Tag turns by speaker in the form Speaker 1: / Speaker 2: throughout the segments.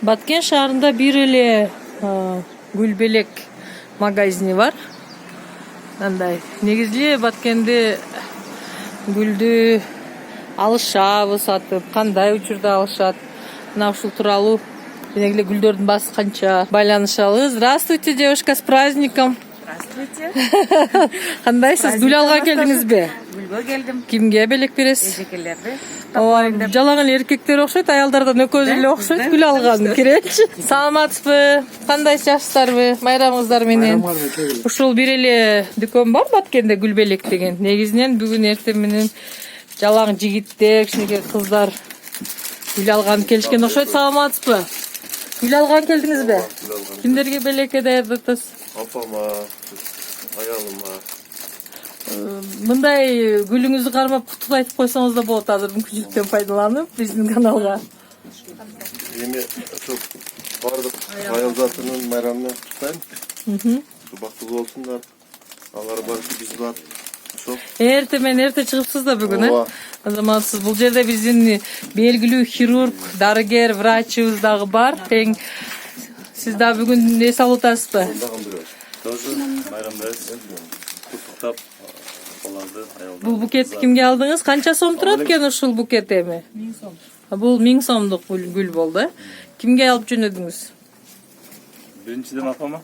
Speaker 1: Баткен шаарында бир эле гүлбелек магазини бар. Андай негизги Баткенде гүлдү алышабы сатып, кандай учурда алышат. Мына ушул тууралуу және эле гүлдөрдүн баасы канча байланышалы. Здравствуйте, девушка, с праздником.
Speaker 2: Здравствуйте.
Speaker 1: Кандайсыз? Гүл алган келдиңизби?
Speaker 2: Гүлгө келдим.
Speaker 1: Кимге белек бересиз?
Speaker 2: Эжекелерди.
Speaker 1: Жалаган эркектер окшойт, аялдардан экөөзү эле окшойт гүл алган керекчи. Саламатсызбы? Кандайсыз, жакшысыздарбы? Майрамыңыздар менен. Ушул бир эле дүкөн бар Баткенде, гүлбелек деген. Негизинен бүгүн эртең менен жалаң жигиттер, кичинекей кыздар гүл алган келишкен окшойт. Саламатсызбы? Гүл алган келдиңизби? Кимдерге белекке даярдатасыз?
Speaker 3: Апама, аялыма.
Speaker 1: Мындай гүлүңүздү кармап куттук айтып койсоңуз да болот азыр мүмкүнчүлүктөн пайдаланып биздин каналга.
Speaker 3: Эми ошо бардык аял затынын майрамын куттайм. Бактылуу болсундар. Алар бар, биз бар. Ошо.
Speaker 1: Эртең менен эрте чыгыпсыз да бүгүн,
Speaker 3: Ооба.
Speaker 1: Азаматсыз. Бул жерде биздин белгилүү хирург, дарыгер, врачыбыз дагы бар. Тең сиз да бүгүн эс алып атасызбы?
Speaker 4: Тоже майрамдайбыз. Куттуктап аларды аялдар.
Speaker 1: Бул букетти кимге алдыңыз? Канча сом турат экен ушул букет эми?
Speaker 2: 1000 сом.
Speaker 1: Бул 1000 сомдук гүл болду. Кимге алып жөнөдүңүз?
Speaker 4: Биринчиден апама.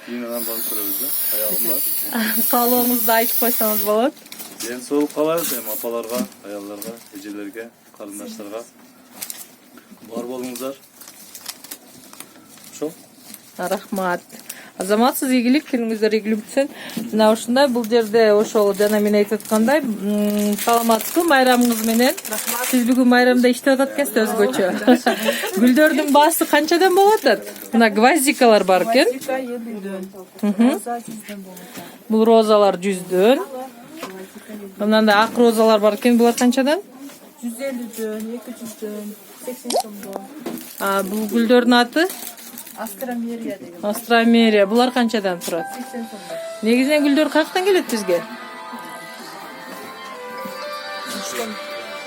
Speaker 4: Кийин анан көрөбүз да. Аялым бар.
Speaker 1: Каалооңузду айтып койсоңуз болот.
Speaker 4: Ден соолук каалайбыз эми апаларга, аялдарга, эжелерге, карындаштарга. Бар болуңуздар. Ошо.
Speaker 1: Рахмат. Азаматсыз, ийгилик, күнүңүздөр ийгилик бүтсүн. Мына ушундай бул жерде ошол жана мен айтып аткандай, саламатсызбы майрамыңыз менен? Сиз бүгүн майрамда иштеп атат экенсиз өзгөчө. Гүлдөрдүн баасы канчадан болуп атат? Мына гвоздикалар бар экен.
Speaker 2: Гвоздика 50'дөн. Роза 100'дөн болот.
Speaker 1: Бул розалар 100'дөн. Андан да ак розалар бар экен. Булар канчадан?
Speaker 2: 150'дөн, 200'дөн, 80 сомдон.
Speaker 1: Бул гүлдөрдүн аты
Speaker 2: Астромерия деген.
Speaker 1: Астромерия. Булар канчадан турат?
Speaker 2: 80 сомдон.
Speaker 1: Негизинен гүлдөр каяктан келет бизге?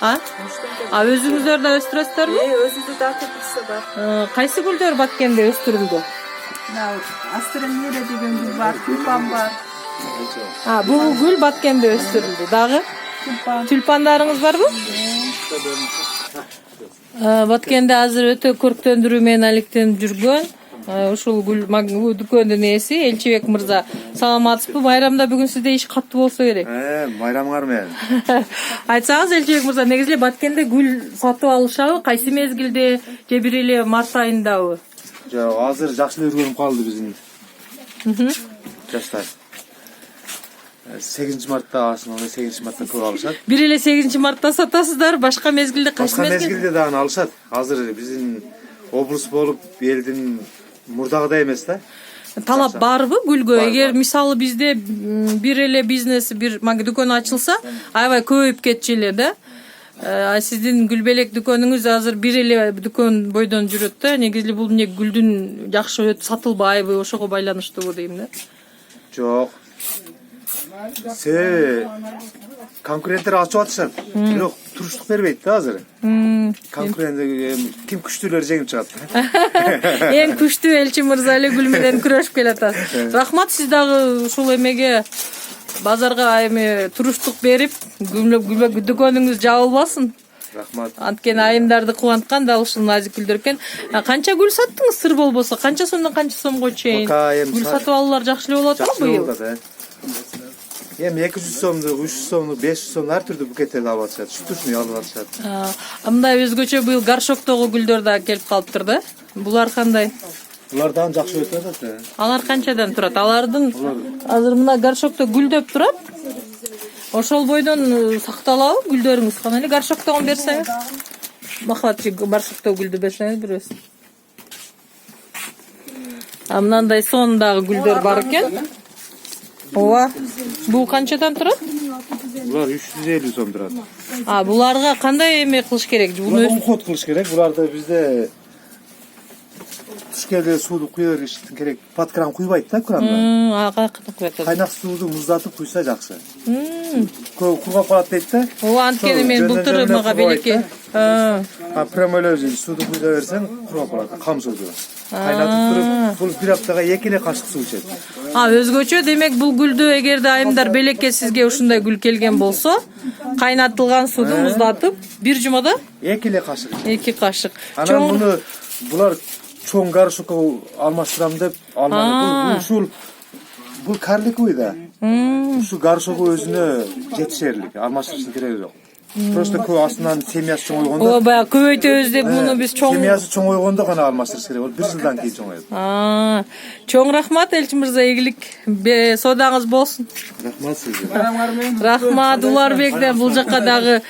Speaker 1: Өзүңүздөр да өстүрөсүздөрбү?
Speaker 2: Өзүбүздүн да кыргызча бар.
Speaker 1: Кайсы гүлдөр Баткенде өстүрүлдү?
Speaker 2: Мына Астромерия деген гүл бар, тюльпан бар.
Speaker 1: Бул гүл Баткенде өстүрүлдү. Дагы
Speaker 2: Тюльпан.
Speaker 1: тюльпандарыңыз барбы? Баткенде азыр өтө көрктөндүрүү менен алектенип жүргөн ушул гүл дүкөндүн ээси Элчибек мырза. Саламатсызбы? Майрамда бүгүн сизде иш каттуу болсо керек.
Speaker 3: Майрамыңар менен.
Speaker 1: Айтсаңыз, Элчибек мырза, негизи эле Баткенде гүл сатып алышабы? Кайсы мезгилде же бир эле март айындабы?
Speaker 3: Жок, азыр жакшы эле өргөнүп калды биздин. Жаштар. 8 мартта ашын, 8 мартта көп алышат.
Speaker 1: Бир эле 8 мартта сатасыздар, башка мезгилде кайсы
Speaker 3: Башка
Speaker 1: мезгил?
Speaker 3: мезгилде дагы алышат. Азыр биздин облус болуп элдин мурдагыдай эмес да.
Speaker 1: Талап барбы гүлгө?
Speaker 3: Бар,
Speaker 1: Эгер
Speaker 3: бар.
Speaker 1: мисалы бизде бир эле бизнес, бир дүкөн ачылса, аябай көбөйүп кетчү эле да. Сиздин гүлбелек дүкөнүңүз азыр бир эле дүкөн бойдон жүрөт да. Негизи эле бул эмне гүлдүн жакшы сатылбайбы, ошого байланыштуубу дейм да.
Speaker 3: Жок. Конкуренттер ачып атышат. Бирок туруштук бербейт да азыр. Конкурент ким күчтүүлөр жеңип чыгат.
Speaker 1: Эң күчтүү Элчи мырза эле гүл менен күрөшүп келатасыз. Рахмат, сиз дагы ушул эмеге базарга эми туруштук берип, дүкөнүңүз жабылбасын.
Speaker 3: Рахмат.
Speaker 1: Анткени айымдарды кубанткан да ушул назик гүлдөр экен. Канча гүл саттыңыз, сыр болбосо? Канча сомдон канча сомго чейин? Гүл сатып алуулар жакшы эле болот го быйыл?
Speaker 3: Эми 200 сомдук, 300 сомдук, 500 сомдук ар түрдүү букеттерди алып атышат. Штучный алып атышат.
Speaker 1: Мындай өзгөчө быйыл горшоктогу гүлдөр да келип калыптыр да. Булар кандай?
Speaker 3: Булардан жакшы өтүп атат.
Speaker 1: Алар канчадан турат? Алардын азыр мына горшокто гүлдөп турат. Ошол бойдон сакталабы гүлдөрүңүз? Кана эле горшоктогун берсеңиз. Махабат, горшокто гүлдү берсеңиз бирөөс. Мынандай сондагы гүлдөр бар экен. Ооба. Бул канчадан турат?
Speaker 3: Булар 350 сом турат.
Speaker 1: Буларга кандай эме кылыш керек?
Speaker 3: Буну уход кылыш керек. Буларды бизде туш кезде сууну куя бериш керек. Под кран куйбайт да кранда.
Speaker 1: Каяктан куят?
Speaker 3: Кайнак сууну муздатып куйса жакшы. Көп кургап калат дейт да.
Speaker 1: Ооба, анткени мен былтыр мага белекке
Speaker 3: Прям эле өзү сууду куйда берсең курап калат, кам суду. Кайнатып туруп, бул бир аптага 2 эле кашык суу ичет.
Speaker 1: Өзгөчө демек бул гүлдү эгерде айымдар белекке сизге ушундай гүл келген болсо, кайнатылган сууду муздатып, бир жумада
Speaker 3: 2 эле кашык.
Speaker 1: 2 кашык.
Speaker 3: Анан булар чоң горшокко алмаштырам деп алмады. Бул карликовый да. Ушу горшогу өзүнө жетишерлик, алмаштырыштын кереги жок. Просто көп астынан семьясы чоң ойгондо.
Speaker 1: Ооба, баягы көбөйтөбүз деп муну биз чоң.
Speaker 3: Семьясы чоң ойгондо гана алмаштырыш керек. Ол 1 жылдан кийин чоңойот.
Speaker 1: Чоң рахмат Элчин мырза, ийгилик соодаңыз болсун.
Speaker 3: Рахмат сизге.
Speaker 1: Рахмат Уларбектен, бул жакка дагы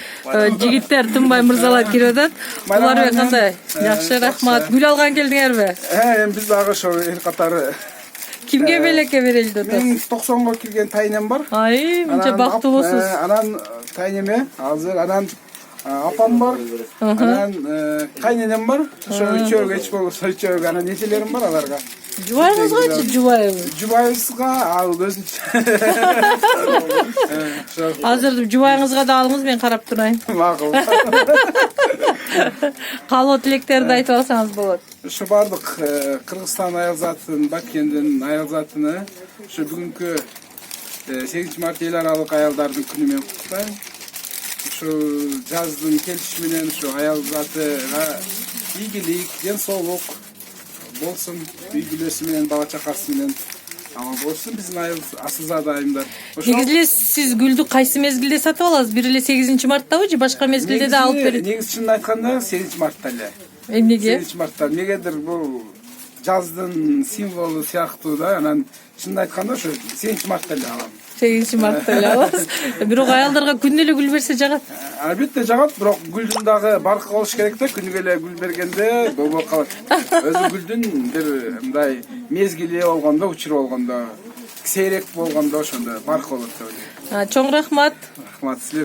Speaker 1: жигиттер тынбай мырзалар кирип атат. Уларбек кандай? Жакшы, рахмат. Гүл алган келдиңерби?
Speaker 5: Биз дагы ошо эл катары.
Speaker 1: Кимге белекке берели деп атасыз?
Speaker 5: Мен 90го кирген тайнем бар.
Speaker 1: Ай, мынча бактылуусуз.
Speaker 5: Анан тайнеме азыр, анан апам бар. Анан кайненем бар. Ошо үчөөгө эч болбосо үчөөгө анан нечелерим бар аларга.
Speaker 1: Жубайыңызгачы, жубайыңыз.
Speaker 5: Жубайыбызга ал өзүнчө.
Speaker 1: Азыр жубайыңызга да алыңыз, мен карап турайын.
Speaker 5: Макул.
Speaker 1: Каалоо тилектерди айтып алсаңыз болот.
Speaker 5: Ошо бардык Кыргызстан аял затын, Баккендин аял затыны ошо бүгүнкү 8-март эл аралык аялдардын күнү менен куттуктайм. Ошо жаздын келиши менен ошо аял затыга ийгилик, ден соолук болсун, үй бүлөсү менен, бала чакасы менен аман болсун биздин асылзада айымдар.
Speaker 1: Негизи сиз гүлдү кайсы мезгилде сатып аласыз? Бир эле 8-мартабы же башка мезгилде да алып берет?
Speaker 5: Негизи чынын айтканда 8-мартта эле.
Speaker 1: Эмнеге?
Speaker 5: 8-мартта. Негедир бул жаздын символу сыяктуу да, анан чынын айтканда ошо 8-мартта эле алам.
Speaker 1: 8-мартта эле аласыз. Бирок аялдарга күнү эле гүл берсе жагат.
Speaker 5: Албетте жагат, бирок гүлдүн дагы баркы болуш керек да, күнүгө эле гүл бергенде болбой калат. Өзү гүлдүн бир мындай мезгили болгондо, учуру болгондо, сейрек болгондо ошондо баркы болот деп ойлойм.
Speaker 1: Чоң рахмат.
Speaker 5: Рахмат силер.